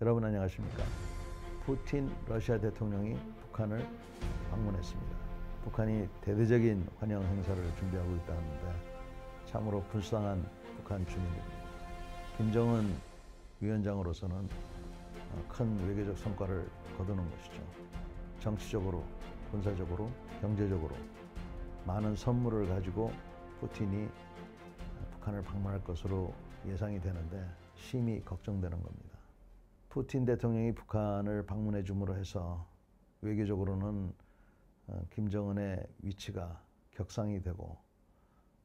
여러분 안녕하십니까? 푸틴 러시아 대통령이 북한을 방문했습니다. 북한이 대대적인 환영 행사를 준비하고 있다는데 참으로 불쌍한 북한 주민입니다. 김정은 위원장으로서는 큰 외교적 성과를 거두는 것이죠. 정치적으로, 군사적으로, 경제적으로 많은 선물을 가지고 푸틴이 북한을 방문할 것으로 예상이 되는데 심히 걱정되는 겁니다. 푸틴 대통령이 북한을 방문해 줌으로 해서 외교적으로는 김정은의 위치가 격상이 되고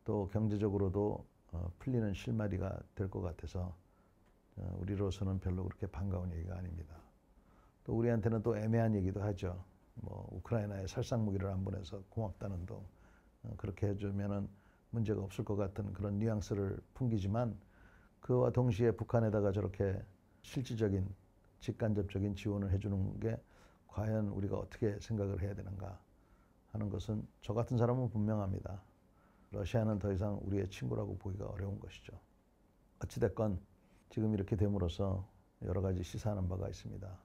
또 경제적으로도 풀리는 실마리가 될 것 같아서 우리로서는 별로 그렇게 반가운 얘기가 아닙니다. 또 우리한테는 또 애매한 얘기도 하죠. 우크라이나에 살상무기를 안 보내서 고맙다는 둥 그렇게 해주면은 문제가 없을 것 같은 그런 뉘앙스를 풍기지만 그와 동시에 북한에다가 저렇게 실질적인 직간접적인 지원을 해주는 게 과연 우리가 어떻게 생각을 해야 되는가 하는 것은 저 같은 사람은 분명합니다. 러시아는 더 이상 우리의 친구라고 보기가 어려운 것이죠. 어찌됐건 지금 이렇게 됨으로써 여러 가지 시사하는 바가 있습니다.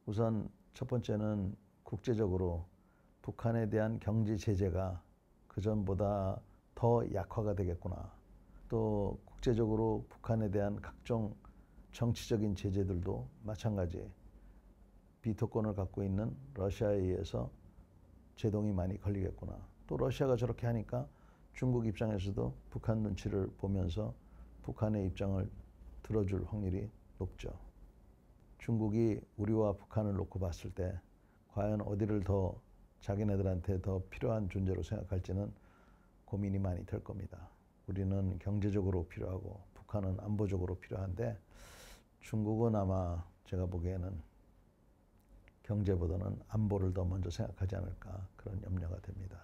우선 첫 번째는 국제적으로 북한에 대한 경제 제재가 그전보다 더 약화가 되겠구나. 또 국제적으로 북한에 대한 각종 정치적인 제재들도 마찬가지 비토권을 갖고 있는 러시아에 의해서 제동이 많이 걸리겠구나. 또 러시아가 저렇게 하니까 중국 입장에서도 북한 눈치를 보면서 북한의 입장을 들어줄 확률이 높죠. 중국이 우리와 북한을 놓고 봤을 때 과연 어디를 더 자기네들한테 더 필요한 존재로 생각할지는 고민이 많이 될 겁니다. 우리는 경제적으로 필요하고 북한은 안보적으로 필요한데 중국은 아마 제가 보기에는 경제보다는 안보를 더 먼저 생각하지 않을까 그런 염려가 됩니다.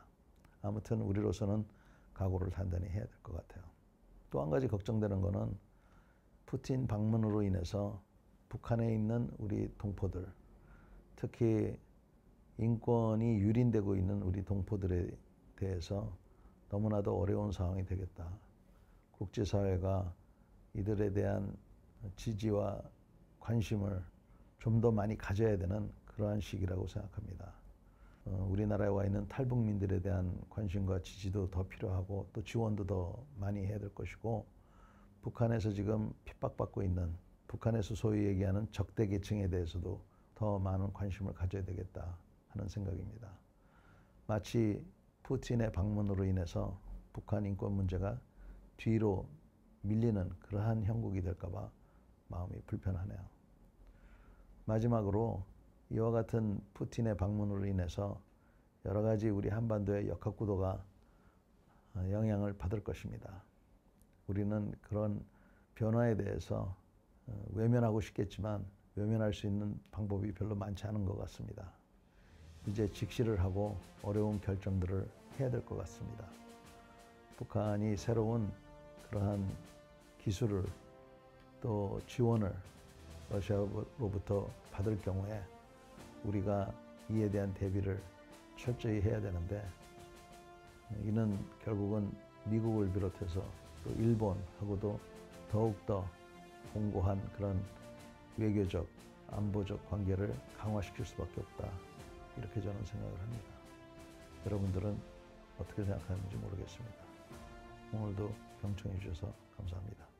아무튼 우리로서는 각오를 단단히 해야 될 것 같아요. 또 한 가지 걱정되는 거는 푸틴 방문으로 인해서 북한에 있는 우리 동포들, 특히 인권이 유린되고 있는 우리 동포들에 대해서 너무나도 어려운 상황이 되겠다. 국제사회가 이들에 대한 지지와 관심을 좀 더 많이 가져야 되는 그러한 시기라고 생각합니다. 우리나라에 와 있는 탈북민들에 대한 관심과 지지도 더 필요하고 또 지원도 더 많이 해야 될 것이고 북한에서 지금 핍박받고 있는 북한에서 소위 얘기하는 적대 계층에 대해서도 더 많은 관심을 가져야 되겠다 하는 생각입니다. 마치 푸틴의 방문으로 인해서 북한 인권 문제가 뒤로 밀리는 그러한 형국이 될까 봐 마음이 불편하네요. 마지막으로 이와 같은 푸틴의 방문으로 인해서 여러 가지 우리 한반도의 역학구도가 영향을 받을 것입니다. 우리는 그런 변화에 대해서 외면하고 싶겠지만 외면할 수 있는 방법이 별로 많지 않은 것 같습니다. 이제 직시를 하고 어려운 결정들을 해야 될 것 같습니다. 북한이 새로운 그러한 기술을 또 지원을 러시아로부터 받을 경우에 우리가 이에 대한 대비를 철저히 해야 되는데 이는 결국은 미국을 비롯해서 또 일본하고도 더욱더 공고한 그런 외교적, 안보적 관계를 강화시킬 수밖에 없다. 이렇게 저는 생각을 합니다. 여러분들은 어떻게 생각하는지 모르겠습니다. 오늘도 경청해 주셔서 감사합니다.